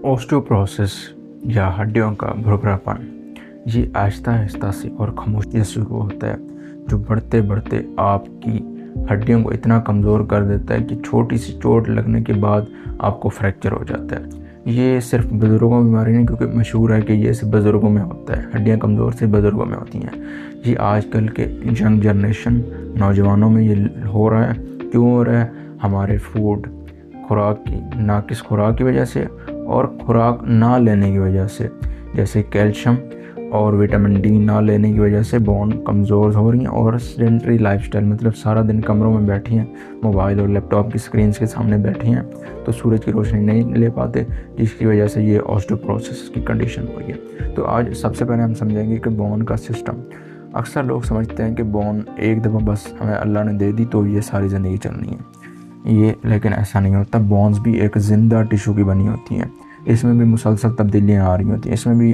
Osteoporosis या हड्डियों का भुरभुरापन ये आहिस्ता आहिस्ता से और खामोशी से शुरू होता है, जो बढ़ते बढ़ते आपकी हड्डियों को इतना कमज़ोर कर देता है कि छोटी सी चोट लगने के बाद आपको फ्रैक्चर हो जाता है। ये सिर्फ बुज़ुर्गों में बीमारी नहीं, क्योंकि मशहूर है कि ये सिर्फ बुज़ुर्गों में होता है, हड्डियाँ कमज़ोर सिर्फ बुज़ुर्गों में होती हैं। ये आजकल के यंग जनरेशन नौजवानों में ये हो रहा है। क्यों हो रहा है? हमारे फूड खुराक की नाकिस खुराक की वजह से और खुराक ना लेने की वजह से, जैसे कैल्शियम और विटामिन डी ना लेने की वजह से बोन कमज़ोर हो रही हैं। और सेडेंटरी लाइफस्टाइल, मतलब सारा दिन कमरों में बैठी हैं, मोबाइल और लैपटॉप की स्क्रीन्स के सामने बैठी हैं, तो सूरज की रोशनी नहीं ले पाते, जिसकी वजह से ये ऑस्टियोपोरोसिस की कंडीशन हो रही है। तो आज सबसे पहले हम समझेंगे कि बोन का सिस्टम। अक्सर लोग समझते हैं कि बोन एक दफ़ा बस हमें अल्लाह ने दे दी तो ये सारी ज़िंदगी चलनी है, ये लेकिन ऐसा नहीं होता। बोन्स भी एक ज़िंदा टिश्यू की बनी होती हैं, इसमें भी मुसलसल तब्दीलियाँ आ रही होती हैं, इसमें भी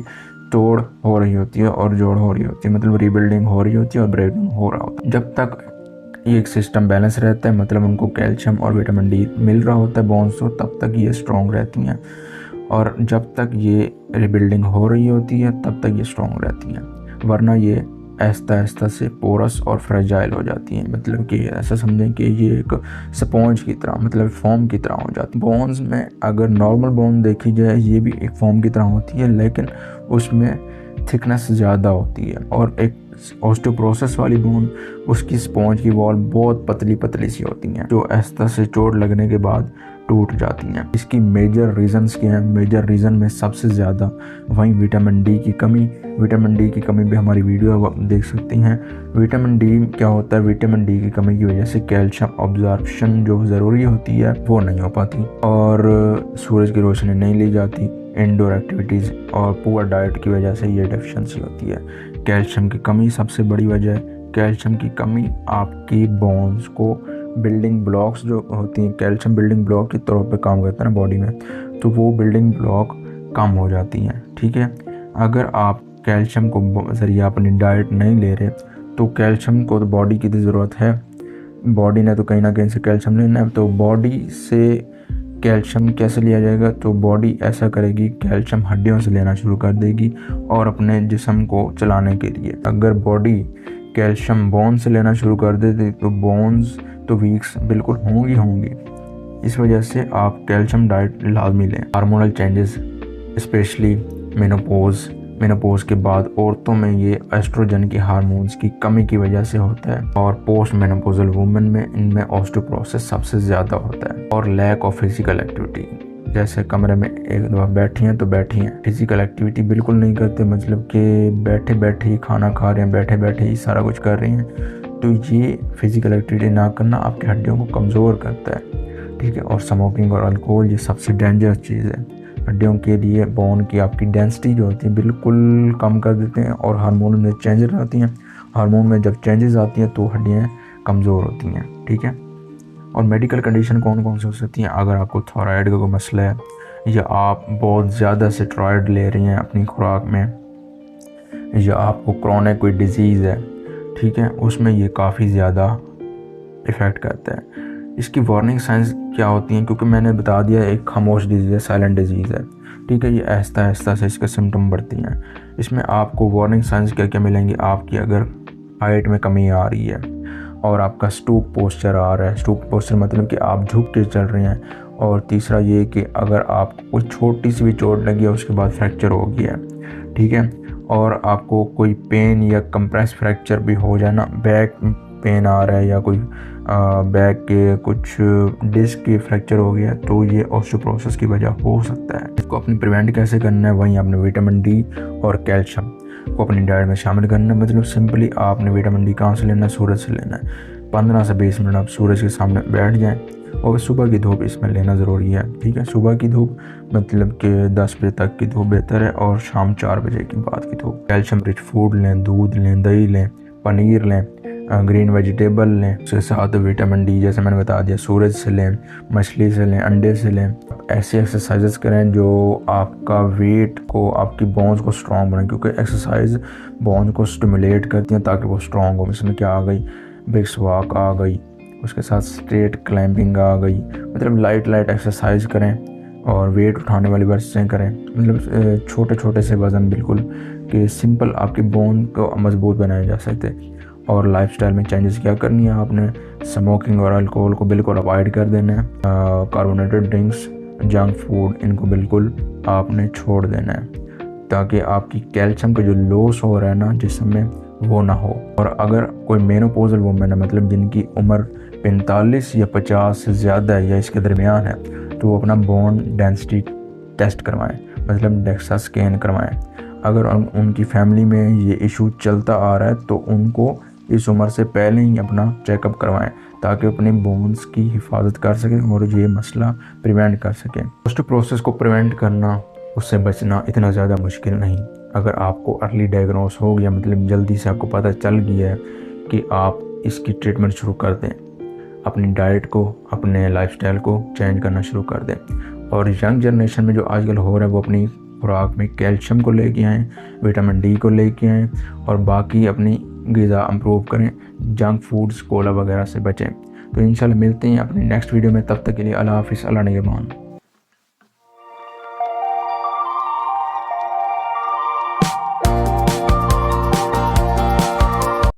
तोड़ हो रही होती है और जोड़ हो रही होती है, मतलब रीबिल्डिंग हो रही होती है और ब्रेकडाउन हो रहा होता है। जब तक ये एक सिस्टम बैलेंस रहता है, मतलब उनको कैल्शियम और विटामिन डी मिल रहा होता है बोन्स को, तब तक ये स्ट्रॉन्ग रहती हैं। और जब तक ये रीबिल्डिंग हो रही होती है तब तक ये स्ट्रॉन्ग रहती हैं, वरना ये आहिस्ता आहिस्ता से पोरस और फ्रेजाइल हो जाती हैं। मतलब कि ऐसा समझें कि ये एक स्पॉन्ज की तरह, मतलब फोम की तरह हो जाती है। बोन्स में अगर नॉर्मल बोन देखी जाए, ये भी एक फोम की तरह होती है, लेकिन उसमें थिकनेस ज़्यादा होती है। और एक ऑस्टियोपोरोसिस वाली बोन, उसकी स्पॉन्ज की वॉल बहुत पतली पतली सी होती हैं, जो आहिस्ता से चोट लगने के बाद टूट जाती हैं। इसकी मेजर रीज़न्स क्या हैं? मेजर रीज़न में सबसे ज़्यादा वहीं विटामिन डी की कमी। विटामिन डी की कमी भी हमारी वीडियो आप देख सकती हैं। विटामिन डी क्या होता है? विटामिन डी की कमी की वजह से कैल्शियम अब्जॉर्प्शन जो ज़रूरी होती है वो नहीं हो पाती, और सूरज की रोशनी नहीं ली जाती, इंडोर एक्टिविटीज़ और पुअर डाइट की वजह से ये डेफिशिएंसी होती है। कैल्शियम की कमी सबसे बड़ी वजह है। कैल्शियम की कमी आपकी बोन्स को बिल्डिंग ब्लॉक्स जो होती हैं, कैल्शियम बिल्डिंग ब्लॉक के तौर पे काम करता है ना बॉडी में, तो वो बिल्डिंग ब्लॉक कम हो जाती हैं। ठीक है, अगर आप कैल्शियम को ज़रिए अपनी डाइट नहीं ले रहे, तो कैल्शियम को तो बॉडी की तो ज़रूरत है, बॉडी ने तो कहीं ना कहीं से कैल्शियम लेना है। तो बॉडी से कैल्शियम कैसे लिया जाएगा? तो बॉडी ऐसा करेगी, कैल्शियम हड्डियों से लेना शुरू कर देगी और अपने जिस्म को चलाने के लिए। अगर बॉडी कैल्शियम बोन से लेना शुरू कर देती तो बोन्स तो वीक्स बिल्कुल होंगी। इस वजह से आप कैल्शियम डाइट लाजमी लें। हार्मोनल चेंजेस, स्पेशली मेनोपॉज के बाद औरतों में ये एस्ट्रोजन की हार्मोन्स की कमी की वजह से होता है, और पोस्ट मेनोपॉजल वुमेन में इनमें ऑस्टियोपोरोसिस सबसे ज़्यादा होता है। और लैक ऑफ फिजिकल एक्टिविटी, जैसे कमरे में एक दफ़ा बैठी हैं तो बैठी हैं, फिजिकल एक्टिविटी बिल्कुल नहीं करते, मतलब कि बैठे बैठे ही खाना खा रहे हैं, बैठे बैठे ही सारा कुछ कर रही हैं। तो ये फिजिकल एक्टिविटी ना करना आपकी हड्डियों को कमज़ोर करता है। ठीक है, और स्मोकिंग और अल्कोहल ये सबसे डेंजरस चीज़ है हड्डियों के लिए। बोन की आपकी डेंसिटी जो होती है बिल्कुल कम कर देते हैं, और हार्मोन में चेंजेस आती हैं। हार्मोन में जब चेंजेस आती हैं तो हड्डियाँ कमज़ोर होती हैं। ठीक है, और मेडिकल कंडीशन कौन कौन सी हो सकती हैं? अगर आपको थायराइड का कोई मसला है, या आप बहुत ज़्यादा स्टेरॉयड ले रही हैं अपनी खुराक में, या आपको क्रोनिक कोई डिज़ीज़ है, ठीक है, उसमें ये काफ़ी ज़्यादा इफ़ेक्ट करता है। इसकी वार्निंग साइंस क्या होती हैं? क्योंकि मैंने बता दिया एक खामोश डिजीज़ है, साइलेंट डिजीज़ है। ठीक है, ये आहिस्ता आहिस्ता से इसके सिम्टम बढ़ती हैं। इसमें आपको वार्निंग साइंस क्या क्या मिलेंगी? आपकी अगर हाइट में कमी आ रही है और आपका स्टूप पोस्चर आ रहा है, स्टूप पोस्चर मतलब कि आप झुक के चल रहे हैं। और तीसरा ये कि अगर आपको कोई छोटी सी भी चोट लगी है उसके बाद फ्रैक्चर हो गया है, ठीक है, और आपको कोई पेन या कंप्रेस फ्रैक्चर भी हो जाए ना, बैक पेन आ रहा है या कोई बैक के कुछ डिस्क के फ्रैक्चर हो गया, तो ये ऑस्टियोपोरोसिस की वजह हो सकता है। इसको अपनी प्रिवेंट कैसे करना है? वहीं आपने विटामिन डी और कैल्शियम को अपनी डाइट में शामिल करना है। मतलब सिंपली आपने विटामिन डी कहाँ से लेना है? सूरज से लेना है। 15 से 20 मिनट आप सूरज के सामने बैठ जाएं, और सुबह की धूप इसमें लेना ज़रूरी है। ठीक है, सुबह की धूप मतलब कि 10 बजे तक की धूप बेहतर है, और शाम 4 बजे के बाद की धूप। कैल्शियम रिच फूड लें, दूध लें, दही लें, पनीर लें, ग्रीन वेजिटेबल लें। उसके साथ विटामिन डी जैसे मैंने बता दिया सूरज से लें, मछली से लें, अंडे से लें। ऐसी एक्सरसाइजेस करें जो आपका वेट को, आपकी बोन्स को स्ट्रॉन्ग बनाए, क्योंकि एक्सरसाइज बोन्स को स्टिमुलेट करती हैं ताकि वो स्ट्रॉन्ग हो। इसमें क्या आ गई? ब्रिक्स वॉक आ गई, उसके साथ स्ट्रेट क्लाइंबिंग आ गई, मतलब लाइट एक्सरसाइज करें اور ویٹ اٹھانے والی ورزشیں کریں، مطلب چھوٹے چھوٹے سے وزن بالکل کہ سمپل آپ کے بون کو مضبوط بنایا جا سکتے۔ اور لائف سٹائل میں چینجز کیا کرنی ہے آپ نے، اسموکنگ اور الکوہول کو بالکل اوائڈ کر دینا ہے، کاربونیٹڈ ڈرنکس، جنک فوڈ ان کو بالکل آپ نے چھوڑ دینا ہے تاکہ آپ کی کیلشیم کا جو لوس ہو رہا ہے نا جسم میں وہ نہ ہو۔ اور اگر کوئی مینوپوزل وومن ہے، مطلب جن کی عمر 45 یا 50 سے زیادہ ہے یا اس کے درمیان ہے، تو وہ اپنا بون ڈینسٹی ٹیسٹ کروائیں، مطلب ڈیکسا اسکین کروائیں۔ اگر ان کی فیملی میں یہ ایشو چلتا آ رہا ہے تو ان کو اس عمر سے پہلے ہی اپنا چیک اپ کروائیں تاکہ اپنے بونز کی حفاظت کر سکیں اور یہ مسئلہ پریونٹ کر سکیں۔ پوسٹ پروسیس کو پریونٹ کرنا، اس سے بچنا اتنا زیادہ مشکل نہیں۔ اگر آپ کو ارلی ڈائگنوز ہو گیا، مطلب جلدی سے آپ کو پتہ چل گیا ہے کہ آپ اس کی ٹریٹمنٹ شروع کر دیں، اپنی ڈائٹ کو، اپنے لائف سٹائل کو چینج کرنا شروع کر دیں۔ اور ینگ جنریشن میں جو آج کل ہو رہا ہے وہ اپنی خوراک میں کیلشیم کو لے کے آئیں، وٹامن ڈی کو لے کے آئیں اور باقی اپنی غذا امپروو کریں، جنک فوڈز کولا وغیرہ سے بچیں۔ تو انشاءاللہ ملتے ہیں اپنی نیکسٹ ویڈیو میں، تب تک کے لیے اللہ حافظ، اللہ نگہبان۔